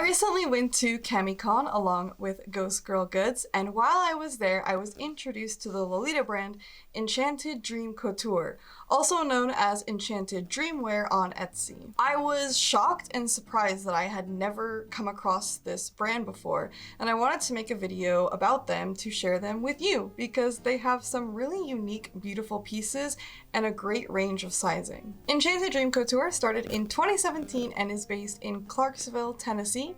recently went to CamiCon along with Ghost Girl Goods, and while I was there, I was introduced to the Lolita brand Enchanted Dream Couture, also known as Enchanted Dreamwear on Etsy. I was shocked and surprised that I had never come across this brand before, and I wanted to make a video about them to share them with you because they have some really unique, beautiful pieces and a great range of sizing. Enchanted Dream Couture started in 2017 and is based in Clarksville, Tennessee.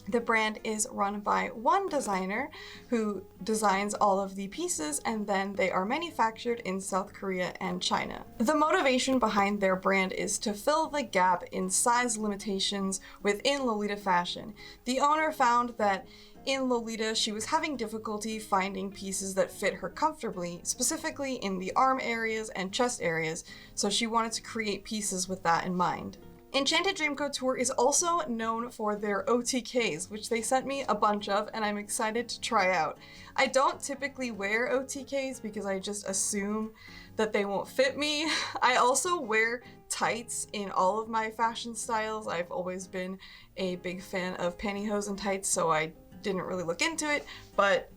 The brand is run by one designer who designs all of the pieces, and then they are manufactured in South Korea and China. The motivation behind their brand is to fill the gap in size limitations within Lolita fashion. The owner found that in Lolita, she was having difficulty finding pieces that fit her comfortably, specifically in the arm areas and chest areas, so she wanted to create pieces with that in mind. Enchanted Dream Couture is also known for their OTKs, which they sent me a bunch of, and I'm excited to try out. I don't typically wear OTKs because I just assume that they won't fit me. I also wear tights in all of my fashion styles. I've always been a big fan of pantyhose and tights, so I didn't really look into it, but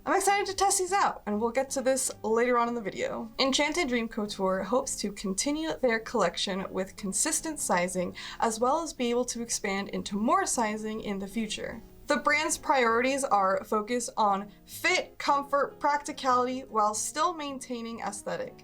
I'm excited to test these out, and we'll get to this later on in the video. Enchanted Dream Couture hopes to continue their collection with consistent sizing, as well as be able to expand into more sizing in the future. The brand's priorities are focused on fit, comfort, practicality, while still maintaining aesthetic.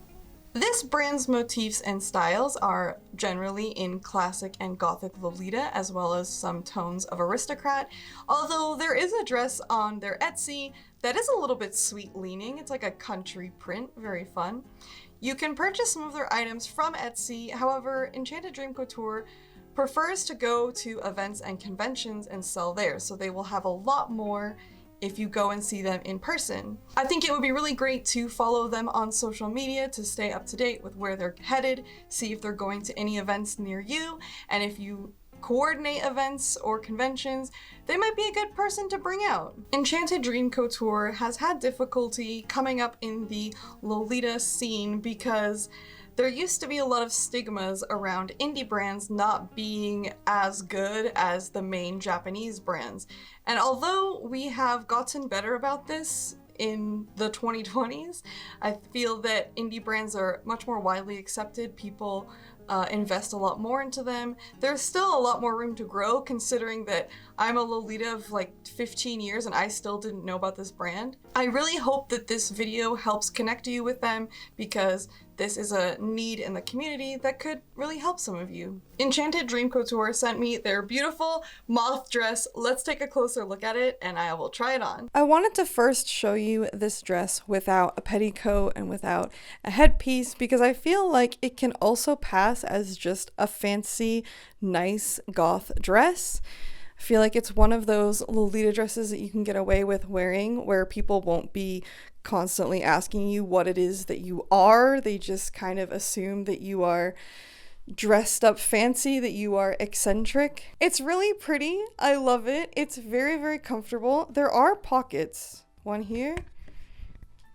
This brand's motifs and styles are generally in classic and gothic Lolita, as well as some tones of aristocrat, although there is a dress on their Etsy that is a little bit sweet leaning. It's like a country print, very fun. You can purchase some of their items from Etsy, however, Enchanted Dream Couture prefers to go to events and conventions and sell there, so they will have a lot more if you go and see them in person. I think it would be really great to follow them on social media to stay up to date with where they're headed, see if they're going to any events near you, and if you coordinate events or conventions, they might be a good person to bring out. Enchanted Dream Couture has had difficulty coming up in the Lolita scene because there used to be a lot of stigmas around indie brands not being as good as the main Japanese brands. And although we have gotten better about this in the 2020s, I feel that indie brands are much more widely accepted. People invest a lot more into them. There's still a lot more room to grow, considering that I'm a Lolita of like 15 years and I still didn't know about this brand. I really hope that this video helps connect you with them, because this is a need in the community that could really help some of you. Enchanted Dream Couture sent me their beautiful moth dress. Let's take a closer look at it and I will try it on. I wanted to first show you this dress without a petticoat and without a headpiece, because I feel like it can also pass as just a fancy, nice goth dress. I feel like it's one of those Lolita dresses that you can get away with wearing, where people won't be constantly asking you what it is that you are. They just kind of assume that you are dressed up fancy, that you are eccentric. It's really pretty. I love it. It's very, very comfortable. There are pockets. One here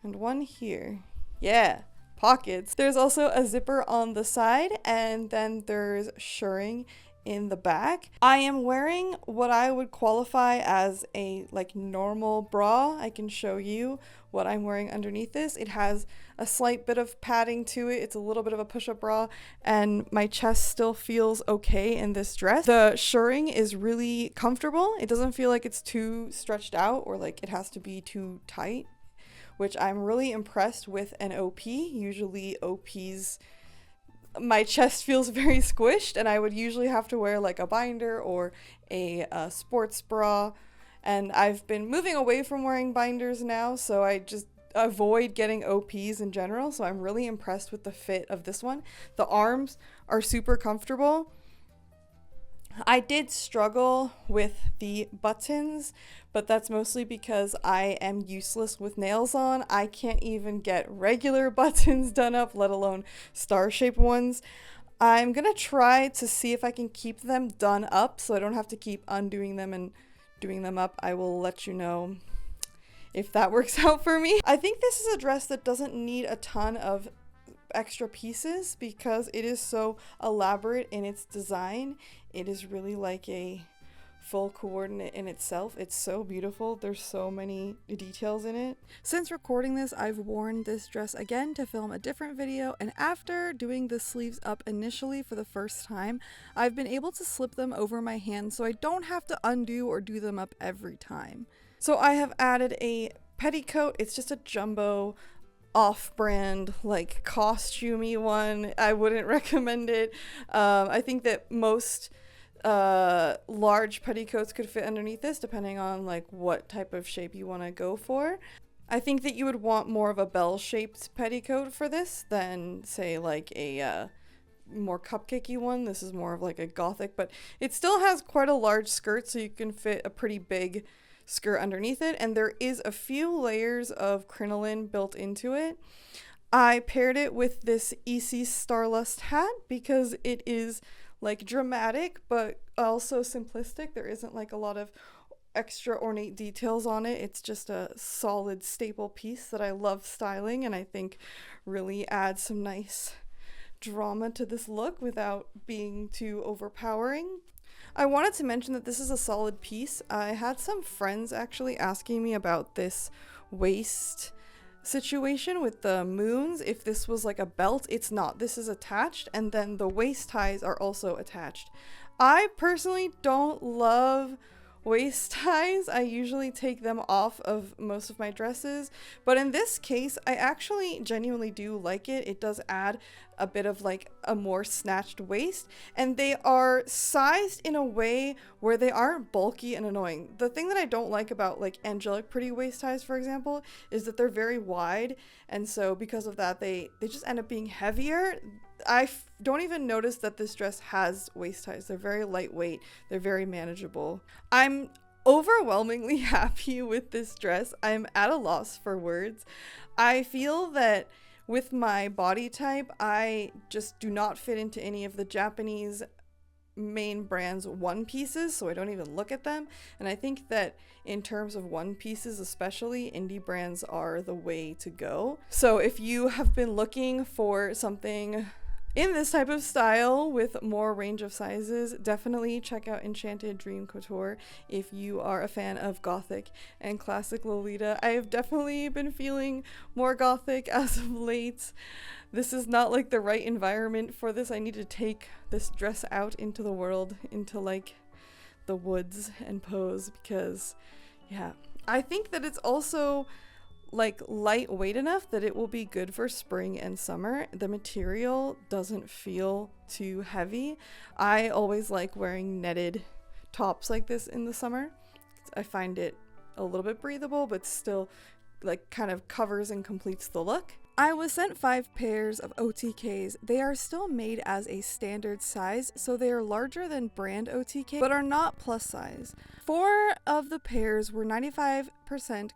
and one here. Yeah, pockets. There's also a zipper on the side, and then there's shirring in the back. I am wearing what I would qualify as a like normal bra. I can show you what I'm wearing underneath this. It has a slight bit of padding to it. It's a little bit of a push-up bra, and my chest still feels okay in this dress. The shirring is really comfortable. It doesn't feel like it's too stretched out or like it has to be too tight, which I'm really impressed with an OP. Usually OPs, my chest feels very squished, and I would usually have to wear like a binder or a sports bra, and I've been moving away from wearing binders now, so I just avoid getting OPs in general. So I'm really impressed with the fit of this one. The arms are super comfortable. I did struggle with the buttons, but that's mostly because I am useless with nails on. I can't even get regular buttons done up, let alone star-shaped ones. I'm gonna try to see if I can keep them done up so I don't have to keep undoing them and doing them up. I will let you know if that works out for me. I think this is a dress that doesn't need a ton of extra pieces because it is so elaborate in its design. It is really like a full coordinate in itself. It's so beautiful. There's so many details in it. Since recording this, I've worn this dress again to film a different video, and after doing the sleeves up initially for the first time, I've been able to slip them over my hands so I don't have to undo or do them up every time. So I have added a petticoat. It's just a jumbo off-brand, like, costumey one. I wouldn't recommend it. I think that most large petticoats could fit underneath this, depending on like what type of shape you want to go for. I think that you would want more of a bell-shaped petticoat for this than, say, like a more cupcakey one. This is more of like a gothic, but it still has quite a large skirt, so you can fit a pretty big skirt underneath it, and there is a few layers of crinoline built into it. I paired it with this EC Starlust hat because it is like dramatic but also simplistic. There isn't like a lot of extra ornate details on it. It's just a solid staple piece that I love styling, and I think really adds some nice drama to this look without being too overpowering. I wanted to mention that this is a solid piece. I had some friends actually asking me about this waist situation with the moons, if this was like a belt. It's not. This is attached, and then the waist ties are also attached. I personally don't love waist ties. I usually take them off of most of my dresses, but in this case I actually genuinely do like it. It does add a bit of like a more snatched waist, and they are sized in a way where they aren't bulky and annoying. The thing that I don't like about like angelic pretty waist ties, for example, is that they're very wide, and so because of that they just end up being heavier. I don't even notice that this dress has waist ties. They're very lightweight. They're very manageable. I'm overwhelmingly happy with this dress. I'm at a loss for words. I feel that with my body type, I just do not fit into any of the Japanese main brands one pieces, so I don't even look at them. And I think that in terms of one pieces especially, indie brands are the way to go. So if you have been looking for something in this type of style with more range of sizes, definitely check out Enchanted Dream Couture if you are a fan of gothic and classic Lolita. I have definitely been feeling more gothic as of late. This is not like the right environment for this. I need to take this dress out into the world, into like the woods, and pose, because yeah, I think that it's also like lightweight enough that it will be good for spring and summer. The material doesn't feel too heavy. I always like wearing netted tops like this in the summer. I find it a little bit breathable, but still like kind of covers and completes the look. I was sent 5 pairs of OTKs. They are still made as a standard size, so they are larger than brand OTK, but are not plus size. 4 of the pairs were 95%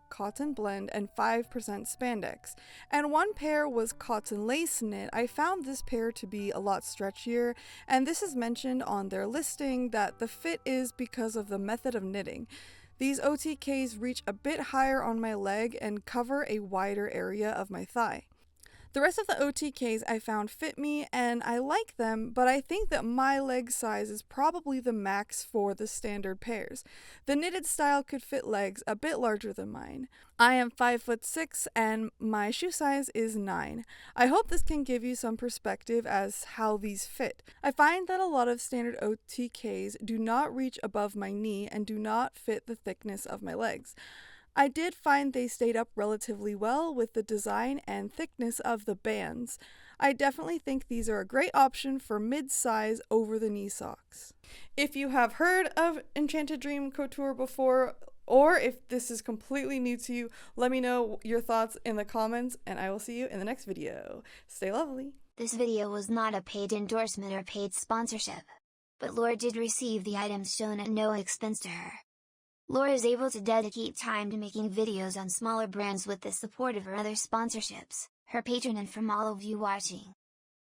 cotton blend and 5% spandex, and 1 pair was cotton lace knit. I found this pair to be a lot stretchier, and this is mentioned on their listing that the fit is because of the method of knitting. These OTKs reach a bit higher on my leg and cover a wider area of my thigh. The rest of the OTKs I found fit me and I like them, but I think that my leg size is probably the max for the standard pairs. The knitted style could fit legs a bit larger than mine. I am 5'6" and my shoe size is 9. I hope this can give you some perspective as how these fit. I find that a lot of standard OTKs do not reach above my knee and do not fit the thickness of my legs. I did find they stayed up relatively well with the design and thickness of the bands. I definitely think these are a great option for mid-size over-the-knee socks. If you have heard of Enchanted Dream Couture before, or if this is completely new to you, let me know your thoughts in the comments, and I will see you in the next video. Stay lovely. This video was not a paid endorsement or paid sponsorship, but Laura did receive the items shown at no expense to her. Laura is able to dedicate time to making videos on smaller brands with the support of her other sponsorships, her Patreon, and from all of you watching.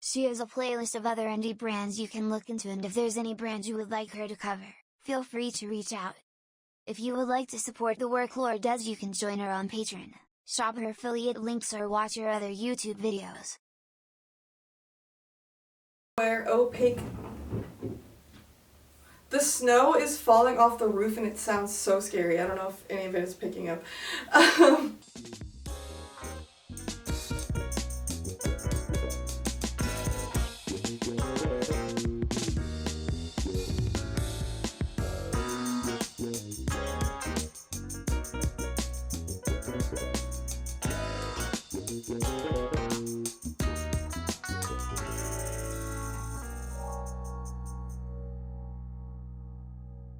She has a playlist of other indie brands you can look into, and if there's any brand you would like her to cover, feel free to reach out. If you would like to support the work Laura does, you can join her on Patreon, shop her affiliate links, or watch her other YouTube videos. Where opaque The snow is falling off the roof and it sounds so scary. I don't know if any of it is picking up.